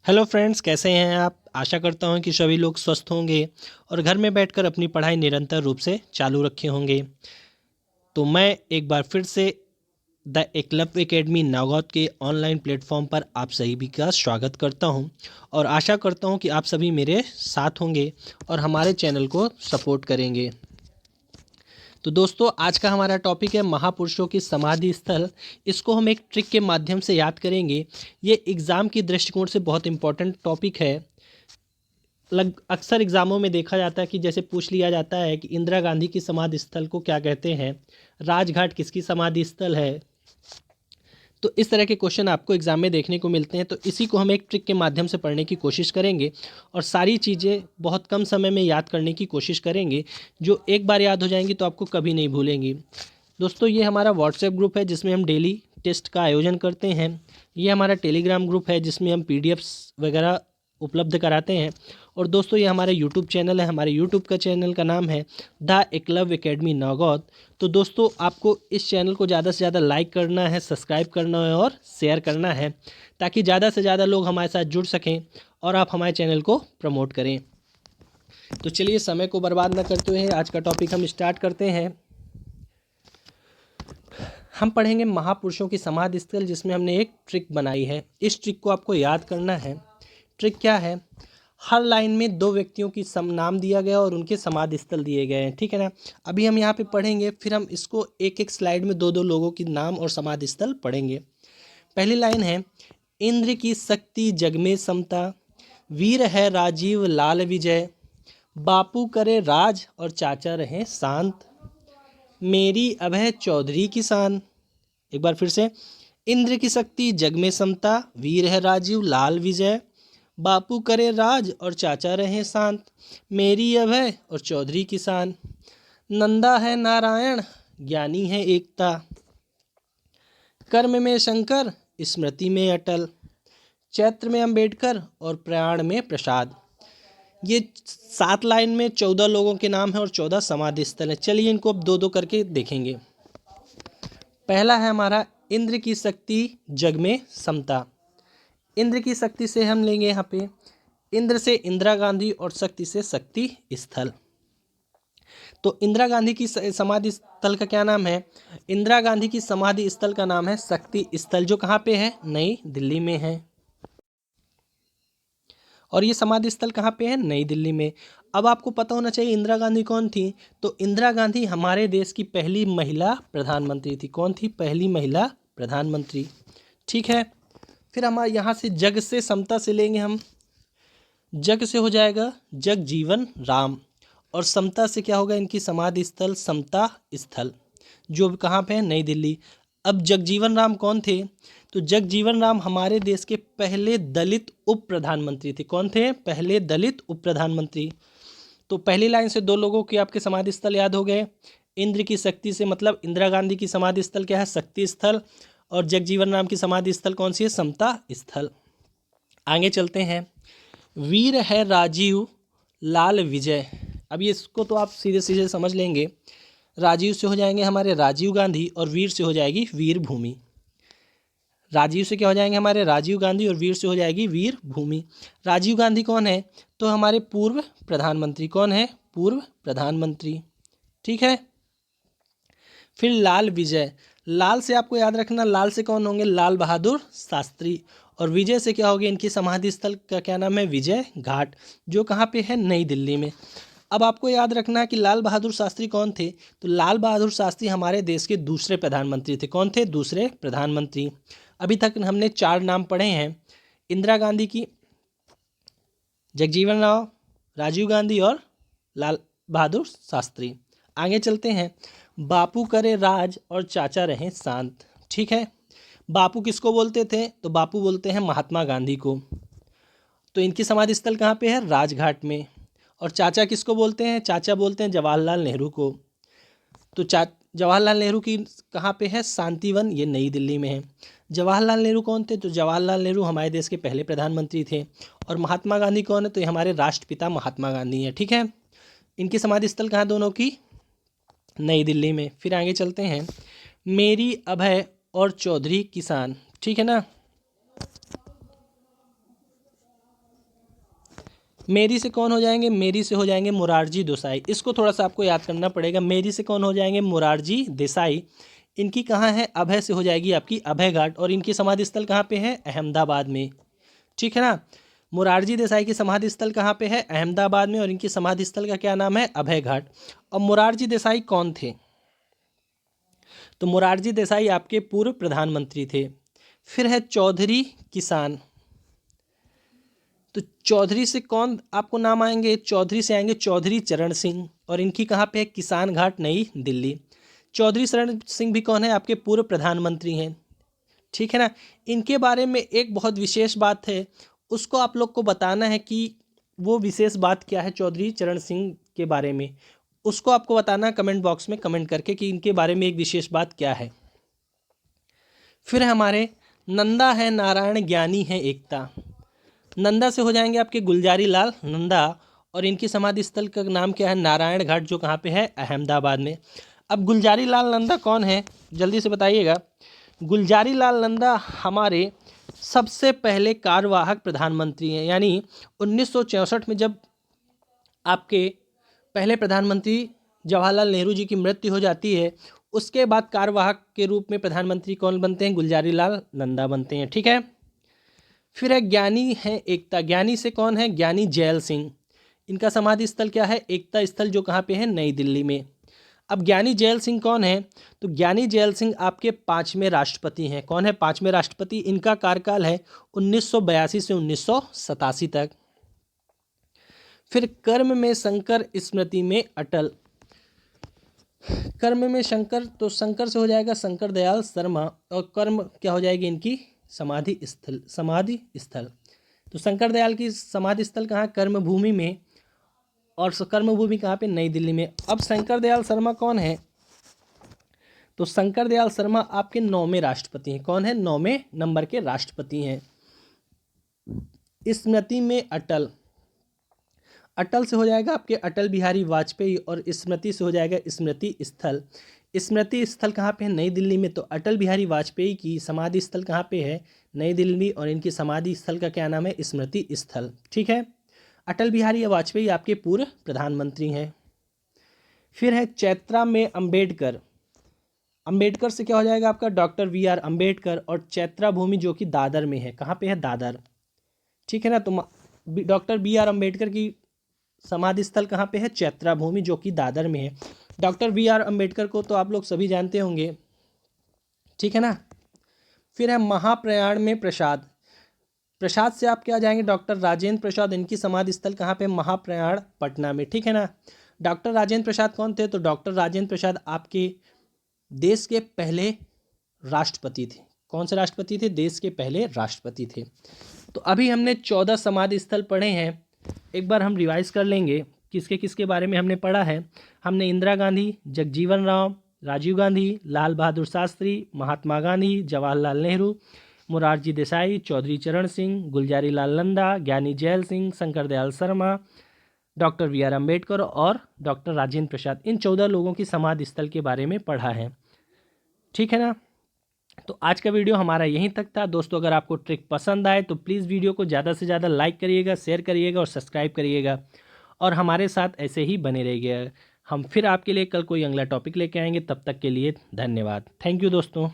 Hello friends, कैसे हैं आप। आशा करता हूं कि सभी लोग स्वस्थ होंगे और घर में बैठकर अपनी पढ़ाई निरंतर रूप से चालू रखे होंगे। तो मैं एक बार फिर से द एकलव्य एकेडमी नागौद के ऑनलाइन प्लेटफॉर्म पर आप सभी का स्वागत करता हूं और आशा करता हूं कि आप सभी मेरे साथ होंगे और हमारे चैनल को सपोर्ट करेंगे। तो दोस्तों, आज का हमारा टॉपिक है महापुरुषों की समाधि स्थल। इसको हम एक ट्रिक के माध्यम से याद करेंगे। ये एग्ज़ाम की दृष्टिकोण से बहुत इंपॉर्टेंट टॉपिक है। अक्सर एग्ज़ामों में देखा जाता है कि जैसे पूछ लिया जाता है कि इंदिरा गांधी की समाधि स्थल को क्या कहते हैं, राजघाट किसकी समाधि स्थल है। तो इस तरह के क्वेश्चन आपको एग्ज़ाम में देखने को मिलते हैं। तो इसी को हम एक ट्रिक के माध्यम से पढ़ने की कोशिश करेंगे और सारी चीज़ें बहुत कम समय में याद करने की कोशिश करेंगे, जो एक बार याद हो जाएंगी तो आपको कभी नहीं भूलेंगी। दोस्तों, ये हमारा व्हाट्सएप ग्रुप है जिसमें हम डेली टेस्ट का आयोजन करते हैं। ये हमारा टेलीग्राम ग्रुप है जिसमें हम पीडीएफ्स वगैरह उपलब्ध कराते हैं। और दोस्तों, ये हमारा यूट्यूब चैनल है। हमारे यूट्यूब का चैनल का नाम है द एकलव्य एकेडमी नागौद। तो दोस्तों, आपको इस चैनल को ज़्यादा से ज़्यादा लाइक करना है, सब्सक्राइब करना है और शेयर करना है, ताकि ज़्यादा से ज़्यादा लोग हमारे साथ जुड़ सकें और आप हमारे चैनल को प्रमोट करें। तो चलिए, समय को बर्बाद न करते हुए आज का टॉपिक हम स्टार्ट करते हैं। हम पढ़ेंगे महापुरुषों की समाधि स्थल, जिसमें हमने एक ट्रिक बनाई है। इस ट्रिक को आपको याद करना है। ट्रिक क्या है? हर लाइन में दो व्यक्तियों की नाम दिया गया और उनके समाधि स्थल दिए गए हैं, ठीक है ना। अभी हम यहाँ पे पढ़ेंगे, फिर हम इसको एक एक स्लाइड में दो दो लोगों की नाम और समाधि स्थल पढ़ेंगे। पहली लाइन है, इंद्र की शक्ति जग में समता, वीर है राजीव लाल विजय, बापू करे राज और चाचा रहे शांत, मेरी अभय चौधरी किसान। एक बार फिर से, इंद्र की शक्ति जग में समता, वीर है राजीव लाल विजय, बापू करे राज और चाचा रहे शांत, मेरी अभय और चौधरी किसान, नंदा है नारायण ज्ञानी है एकता, कर्म में शंकर स्मृति में अटल, चैत्र में अंबेडकर और प्रयाण में प्रसाद। ये 7 लाइन में 14 लोगों के नाम हैं और 14 समाधि स्थल हैं। चलिए, इनको अब दो दो करके देखेंगे। पहला है हमारा, इंद्र की शक्ति जग में समता। इंद्र की शक्ति से हम लेंगे यहाँ पे, इंद्र से इंदिरा गांधी और शक्ति से शक्ति स्थल। तो इंदिरा गांधी की समाधि स्थल का क्या नाम है? इंदिरा गांधी की समाधि स्थल का नाम है शक्ति स्थल, जो कहाँ पे है? नई दिल्ली में है। और ये समाधि स्थल कहाँ पे है? नई दिल्ली में। अब आपको पता होना चाहिए इंदिरा गांधी कौन थी। तो इंदिरा गांधी हमारे देश की पहली महिला प्रधानमंत्री थी। कौन थी? पहली महिला प्रधानमंत्री, ठीक है। फिर हमारे यहाँ से जग से समता से लेंगे हम। जग से हो जाएगा जगजीवन राम, और समता से क्या होगा? इनकी समाधि स्थल समता स्थल, जो कहाँ पे है? नई दिल्ली। अब जगजीवन राम कौन थे? तो जगजीवन राम हमारे देश के पहले दलित उप प्रधानमंत्री थे। कौन थे? पहले दलित उप प्रधानमंत्री। तो पहली लाइन से दो लोगों के आपके समाधि स्थल याद हो गए। इंद्र की शक्ति से मतलब इंदिरा गांधी की समाधि स्थल क्या है? शक्ति स्थल। और जगजीवन राम की समाधि स्थल कौन सी है? समता स्थल। आगे चलते हैं। वीर है राजीव लाल विजय। अब ये इसको तो आप सीधे सीधे समझ लेंगे। राजीव से हो जाएंगे हमारे राजीव गांधी और वीर से हो जाएगी वीर भूमि। राजीव से क्या हो जाएंगे हमारे? राजीव गांधी, और वीर से हो जाएगी वीर भूमि। राजीव गांधी कौन है? तो हमारे पूर्व प्रधानमंत्री। कौन है? पूर्व प्रधानमंत्री, ठीक है। फिर लाल विजय। लाल से आपको याद रखना, लाल से कौन होंगे? लाल बहादुर शास्त्री। और विजय से क्या होगी? इनकी समाधि स्थल का क्या नाम है? विजय घाट, जो कहाँ पे है? नई दिल्ली में। अब आपको याद रखना है कि लाल बहादुर शास्त्री कौन थे। तो लाल बहादुर शास्त्री हमारे देश के दूसरे प्रधानमंत्री थे। कौन थे? दूसरे प्रधानमंत्री। अभी तक हमने 4 नाम पढ़े हैं, इंदिरा गांधी की, जगजीवन राम, राजीव गांधी और लाल बहादुर शास्त्री। आगे चलते हैं। बापू करे राज और चाचा रहे शांत, ठीक है। बापू किसको बोलते थे? तो बापू बोलते हैं महात्मा गांधी को। तो इनकी समाधि स्थल कहाँ पे है? राजघाट में। और चाचा किसको बोलते हैं? चाचा बोलते हैं जवाहरलाल नेहरू को। तो जवाहरलाल नेहरू की कहाँ पे है? शांतिवन, ये नई दिल्ली में है। जवाहरलाल नेहरू कौन थे? तो जवाहरलाल नेहरू हमारे देश के पहले प्रधानमंत्री थे। और महात्मा गांधी कौन है? तो ये हमारे राष्ट्रपिता महात्मा गांधी हैं, ठीक है। इनकी समाधि स्थल कहाँ दोनों की? नई दिल्ली में। फिर आगे चलते हैं। मेरी अभय और चौधरी किसान, ठीक है ना। मेरी से कौन हो जाएंगे, मेरी से हो जाएंगे मोरारजी देसाई। इसको थोड़ा सा आपको याद करना पड़ेगा। मेरी से कौन हो जाएंगे, मोरारजी देसाई। इनकी कहाँ है, अभय से हो जाएगी आपकी अभय घाट, और इनकी समाधि स्थल कहाँ पे है, अहमदाबाद में। ठीक है ना। मोरारजी देसाई की समाधि स्थल कहाँ पे है, अहमदाबाद में, और इनकी समाधि स्थल का क्या नाम है, अभय घाट। और मोरारजी देसाई कौन थे, तो मोरारजी देसाई आपके पूर्व प्रधानमंत्री थे। फिर है चौधरी किसान। तो चौधरी से कौन आपको नाम आएंगे, चौधरी से आएंगे चौधरी चरण सिंह, और इनकी कहाँ पे है, किसान घाट, नई दिल्ली। चौधरी चरण सिंह भी कौन है, आपके पूर्व प्रधानमंत्री हैं। ठीक है ना। इनके बारे में एक बहुत विशेष बात है, उसको आप लोग को बताना है कि वो विशेष बात क्या है चौधरी चरण सिंह के बारे में। उसको आपको बताना कमेंट बॉक्स में कमेंट करके कि इनके बारे में एक विशेष बात क्या है। फिर हमारे नंदा है नारायण, ज्ञानी है एकता। नंदा से हो जाएंगे आपके गुलजारी लाल नंदा, और इनकी समाधि स्थल का नाम क्या है, नारायण घाट, जो कहाँ पे है, अहमदाबाद में। अब गुलजारी लाल नंदा कौन है, जल्दी से बताइएगा। गुलजारी लाल नंदा हमारे सबसे पहले कार्यवाहक प्रधानमंत्री हैं, यानी 1964 में जब आपके पहले प्रधानमंत्री जवाहरलाल नेहरू जी की मृत्यु हो जाती है, उसके बाद कार्यवाहक के रूप में प्रधानमंत्री कौन बनते हैं, गुलजारी लाल नंदा बनते हैं। ठीक है। फिर है ज्ञानी है एकता। ज्ञानी से कौन है, ज्ञानी जैल सिंह। इनका समाधि स्थल क्या है, एकता स्थल, जो कहाँ पे है, नई दिल्ली में। अब ज्ञानी जैल सिंह कौन है, तो ज्ञानी जैल सिंह आपके 5वें राष्ट्रपति हैं। कौन है 5वें राष्ट्रपति, इनका कार्यकाल है 1982 से 1987 तक। फिर कर्म में शंकर, स्मृति में अटल। कर्म में शंकर, तो शंकर से हो जाएगा शंकर दयाल शर्मा, और कर्म क्या हो जाएगी इनकी, समाधि स्थल, समाधि स्थल। तो शंकर दयाल की समाधि स्थल कहाँ, कर्म भूमि में, और कर्म भूमि कहाँ पे, नई दिल्ली में। अब शंकर दयाल शर्मा कौन है, तो शंकर दयाल शर्मा आपके 9वें राष्ट्रपति हैं। कौन है, 9वें नंबर के राष्ट्रपति हैं। स्मृति में अटल। अटल से हो जाएगा आपके अटल बिहारी वाजपेयी, और स्मृति से हो जाएगा स्मृति स्थल। स्मृति स्थल कहाँ पे है, नई दिल्ली में। तो अटल बिहारी वाजपेयी की समाधि स्थल कहाँ पे है, नई दिल्ली, और इनकी समाधि स्थल का क्या नाम है, स्मृति स्थल। ठीक है। अटल बिहारी वाजपेयी आपके पूर्व प्रधानमंत्री हैं। फिर है चैत्रा में अम्बेडकर। अम्बेडकर से क्या हो जाएगा आपका, डॉक्टर वी.आर. अम्बेडकर, और चैत्रा भूमि जो कि दादर में है। कहाँ पे है, दादर। ठीक है ना। तो डॉक्टर बी.आर. अम्बेडकर की समाधि स्थल कहाँ पे है, चैत्रा भूमि, जो कि दादर में है। Doctor B R. अम्बेडकर को तो आप लोग सभी जानते होंगे। ठीक है ना। फिर है महाप्रयाण में प्रसाद। प्रसाद से आप क्या जाएंगे, डॉक्टर राजेंद्र प्रसाद। इनकी समाधि स्थल कहाँ पे, महाप्रयाण, पटना में। ठीक है ना। डॉक्टर राजेंद्र प्रसाद कौन थे, तो डॉक्टर राजेंद्र प्रसाद आपके देश के पहले राष्ट्रपति थे। कौन से राष्ट्रपति थे, देश के पहले राष्ट्रपति थे। तो अभी हमने 14 समाधि स्थल पढ़े हैं। एक बार हम रिवाइज कर लेंगे किसके किसके बारे में हमने पढ़ा है। हमने इंदिरा गांधी, जगजीवन राम, राजीव गांधी, लाल बहादुर शास्त्री, महात्मा गांधी, जवाहरलाल नेहरू, मोरारजी देसाई, चौधरी चरण सिंह, गुलजारी लाल नंदा, ज्ञानी gel Singh, Shankar Dayal Sharma, doctor VR. Ambedkar और डॉक्टर राजेंद्र प्रसाद। इन 14 लोगों की समाधि स्थल के बारे में पढ़ा है। ठीक है ना। तो आज का वीडियो हमारा यहीं तक था दोस्तों। अगर आपको ट्रिक पसंद आए तो प्लीज़ वीडियो को ज़्यादा से ज़्यादा लाइक करिएगा, शेयर करिएगा और सब्सक्राइब करिएगा, और हमारे साथ ऐसे ही बने रहिएगा। हम फिर आपके लिए कल कोई अगला टॉपिक लेके आएंगे। तब तक के लिए धन्यवाद। थैंक यू दोस्तों।